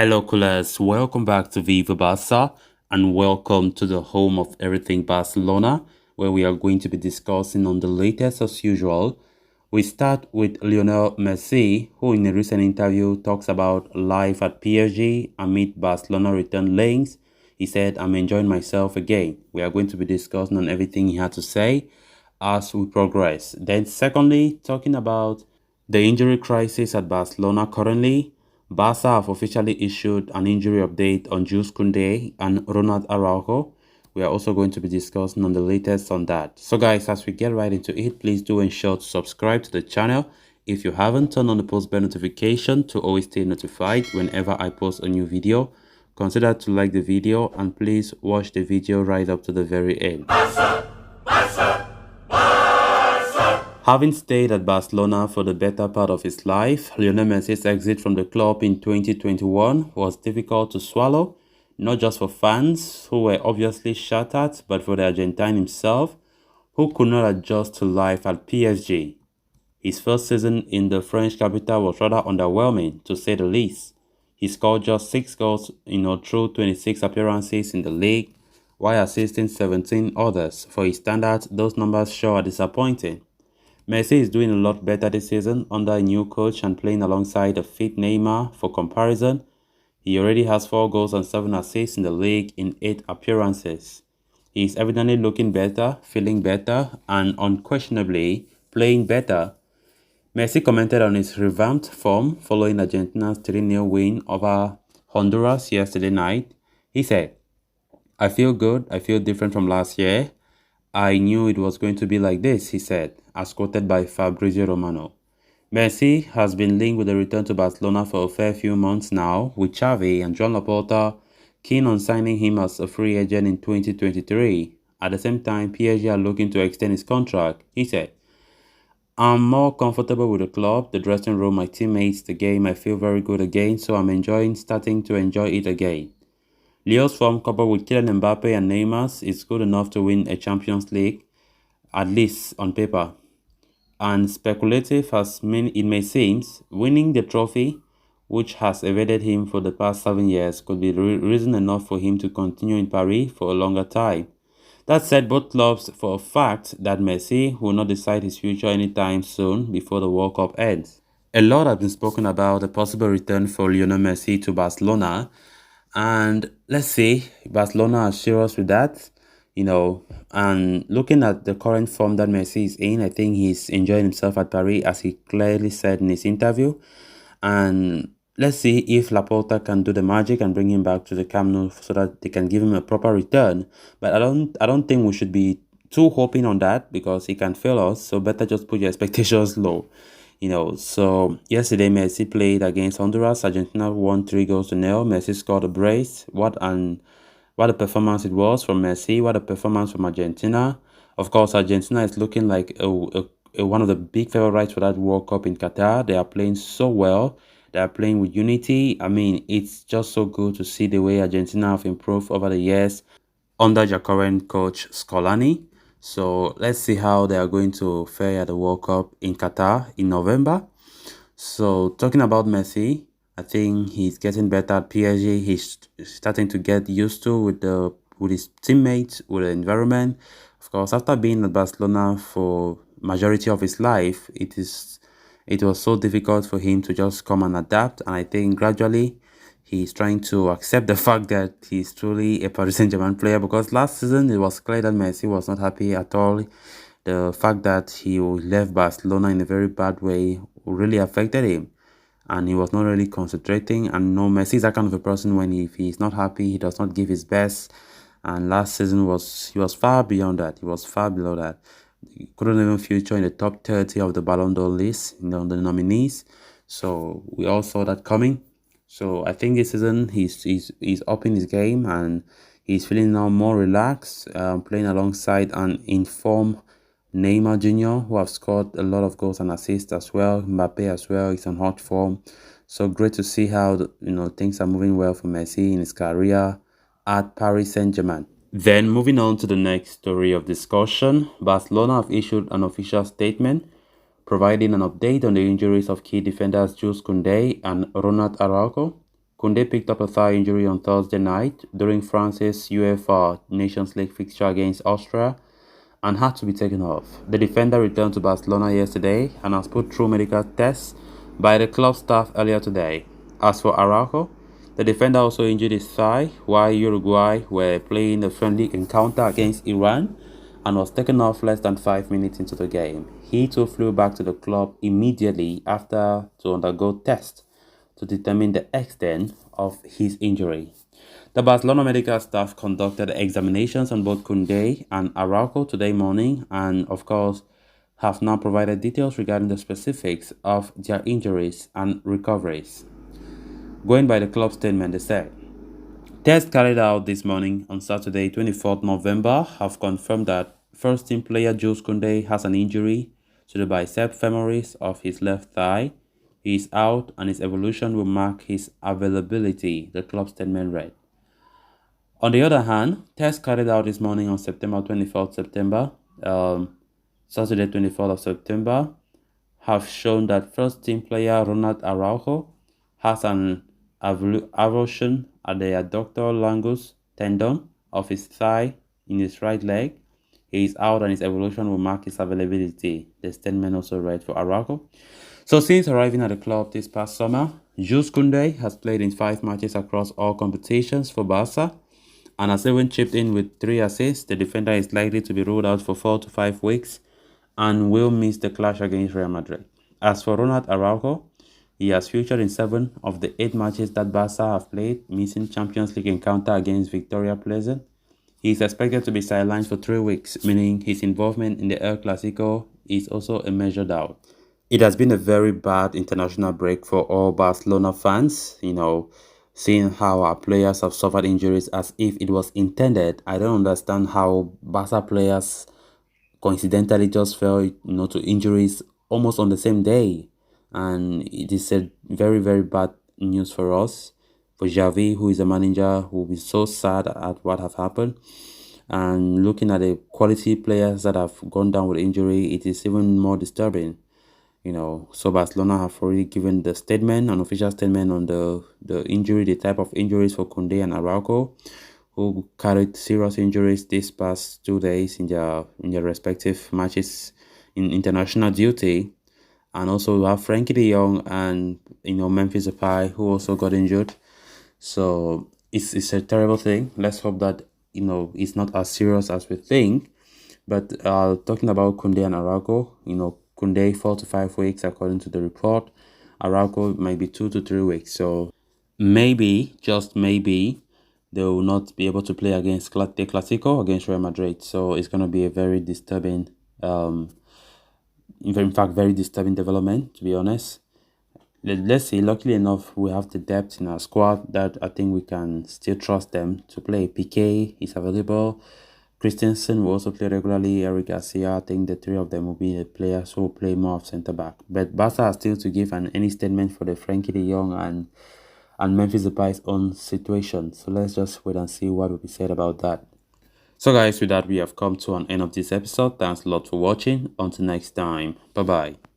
Hello, coolers. Welcome back to Viva Barca and welcome to the home of everything Barcelona, where we are going to be discussing on the latest as usual. We start with Lionel Messi, who in a recent interview talks about life at PSG amid Barcelona return links. He said, "I'm enjoying myself again." We are going to be discussing on everything he had to say as we progress. Then secondly, talking about the injury crisis at Barcelona currently, Barca have officially issued an injury update on Jules Kounde and Ronald Araujo. We are also going to be discussing on the latest on that. So guys, as we get right into it, please do ensure to subscribe to the channel. If you haven't, turn on the post bell notification to always stay notified whenever I post a new video. Consider to like the video and please watch the video right up to the very end. Having stayed at Barcelona for the better part of his life, Lionel Messi's exit from the club in 2021 was difficult to swallow, not just for fans, who were obviously shattered, but for the Argentine himself, who could not adjust to life at PSG. His first season in the French capital was rather underwhelming, to say the least. He scored just 6 goals through 26 appearances in the league, while assisting 17 others. For his standards, those numbers sure are disappointing. Messi is doing a lot better this season under a new coach and playing alongside a fit Neymar. For comparison, he already has 4 goals and 7 assists in the league in 8 appearances. He is evidently looking better, feeling better, and unquestionably playing better. Messi commented on his revamped form following Argentina's 3-0 win over Honduras yesterday night. He said, "I feel good, I feel different from last year. I knew it was going to be like this," he said, as quoted by Fabrizio Romano. Messi has been linked with a return to Barcelona for a fair few months now, with Xavi and Joan Laporta keen on signing him as a free agent in 2023. At the same time, PSG are looking to extend his contract. He said, "I'm more comfortable with the club, the dressing room, my teammates, the game. I feel very good again, so I'm starting to enjoy it again." Leo's form, coupled with Kylian Mbappe and Neymar's, is good enough to win a Champions League, at least on paper. And speculative as it may seem, winning the trophy, which has evaded him for the past 7 years, could be reason enough for him to continue in Paris for a longer time. That said, both clubs for a fact that Messi will not decide his future anytime soon before the World Cup ends. A lot has been spoken about a possible return for Lionel Messi to Barcelona, and let's see, Barcelona are serious with that, and looking at the current form that Messi is in, I think he's enjoying himself at Paris, as he clearly said in his interview. And let's see if Laporta can do the magic and bring him back to the Camp Nou so that they can give him a proper return. But I don't think we should be too hoping on that, because he can fail us. So better just put your expectations low. So yesterday Messi played against Honduras. Argentina won 3-0. Messi scored a brace. What a performance it was from Messi. What a performance from Argentina. Of course, Argentina is looking like one of the big favorites for that World Cup in Qatar. They are playing so well. They are playing with unity. I mean, it's just so good to see the way Argentina have improved over the years under their current coach Scolani. So let's see how they are going to fare at the World Cup in Qatar in November. So talking about Messi, I think he's getting better at PSG. He's starting to get used to with his teammates, with the environment. Of course, after being at Barcelona for majority of his life, it was so difficult for him to just come and adapt. And I think gradually he's trying to accept the fact that he's truly a Paris Saint-Germain player, because last season it was clear that Messi was not happy at all. The fact that he left Barcelona in a very bad way really affected him, and he was not really concentrating. And no, Messi is that kind of a person, when if he's not happy, he does not give his best. And last season he was far beyond that. He was far below that. He couldn't even feature in the top 30 of the Ballon d'Or list, the nominees. So we all saw that coming. So I think this season he's upping his game, and he's feeling now more relaxed, playing alongside an informed Neymar Jr., who have scored a lot of goals and assists as well. Mbappe as well is on hot form. So great to see how things are moving well for Messi in his career at Paris Saint-Germain. Then moving on to the next story of discussion, Barcelona have issued an official statement providing an update on the injuries of key defenders Jules Kounde and Ronald Araujo. Kounde picked up a thigh injury on Thursday night during France's UEFA Nations League fixture against Austria and had to be taken off. The defender returned to Barcelona yesterday and was put through medical tests by the club staff earlier today. As for Araujo, the defender also injured his thigh while Uruguay were playing a friendly encounter against Iran and was taken off less than 5 minutes into the game. He too flew back to the club immediately after to undergo tests to determine the extent of his injury. The Barcelona medical staff conducted examinations on both Kounde and Araujo today morning and, of course, have now provided details regarding the specifics of their injuries and recoveries. Going by the club statement, they said, tests carried out this morning on Saturday, 24th November, have confirmed that first-team player Jules Kounde has an injury to the bicep femoris of his left thigh. He is out and his evolution will mark his availability, the club statement read. On the other hand, tests carried out this morning on September 24th September, Saturday 24th of September, have shown that first-team player Ronald Araujo has an avulsion at the adductor longus tendon of his thigh in his right leg. He is out and his evolution will mark his availability, the statement also read for Araujo. So since arriving at the club this past summer, Jules Kounde has played in 5 matches across all competitions for Barca and has even chipped in with 3 assists. The defender is likely to be ruled out for 4 to 5 weeks and will miss the clash against Real Madrid. As for Ronald Araujo, he has featured in 7 of the 8 matches that Barca have played, missing Champions League encounter against Victoria Pleasant. He is expected to be sidelined for 3 weeks, meaning his involvement in the El Clasico is also a measured doubt. It has been a very bad international break for all Barcelona fans, seeing how our players have suffered injuries as if it was intended. I don't understand how Barca players coincidentally just fell to injuries almost on the same day, and it is a very, very bad news for us. For Xavi, who is a manager, who will be so sad at what have happened. And looking at the quality players that have gone down with injury, it is even more disturbing. So Barcelona have already given the statement, an official statement on the injury, the type of injuries for Kounde and Araujo, who carried serious injuries these past 2 days in their respective matches in international duty. And also we have Frankie de Jong and Memphis Depay, who also got injured. So it's a terrible thing. Let's hope that it's not as serious as we think. But talking about Kounde and Araujo, Kounde 4 to 5 weeks according to the report. Araujo might be 2 to 3 weeks. So maybe, just maybe, they will not be able to play against the Clasico against Real Madrid. So it's going to be a very disturbing, in fact, very disturbing development, to be honest. Let's see, luckily enough, we have the depth in our squad that I think we can still trust them to play. Piqué is available. Christensen will also play regularly. Eric Garcia, I think the 3 of them will be the players who will play more of centre-back. But Barca are still to give any statement for the Frankie de Jong and Memphis Depay's own situation. So let's just wait and see what will be said about that. So guys, with that, we have come to an end of this episode. Thanks a lot for watching. Until next time. Bye-bye.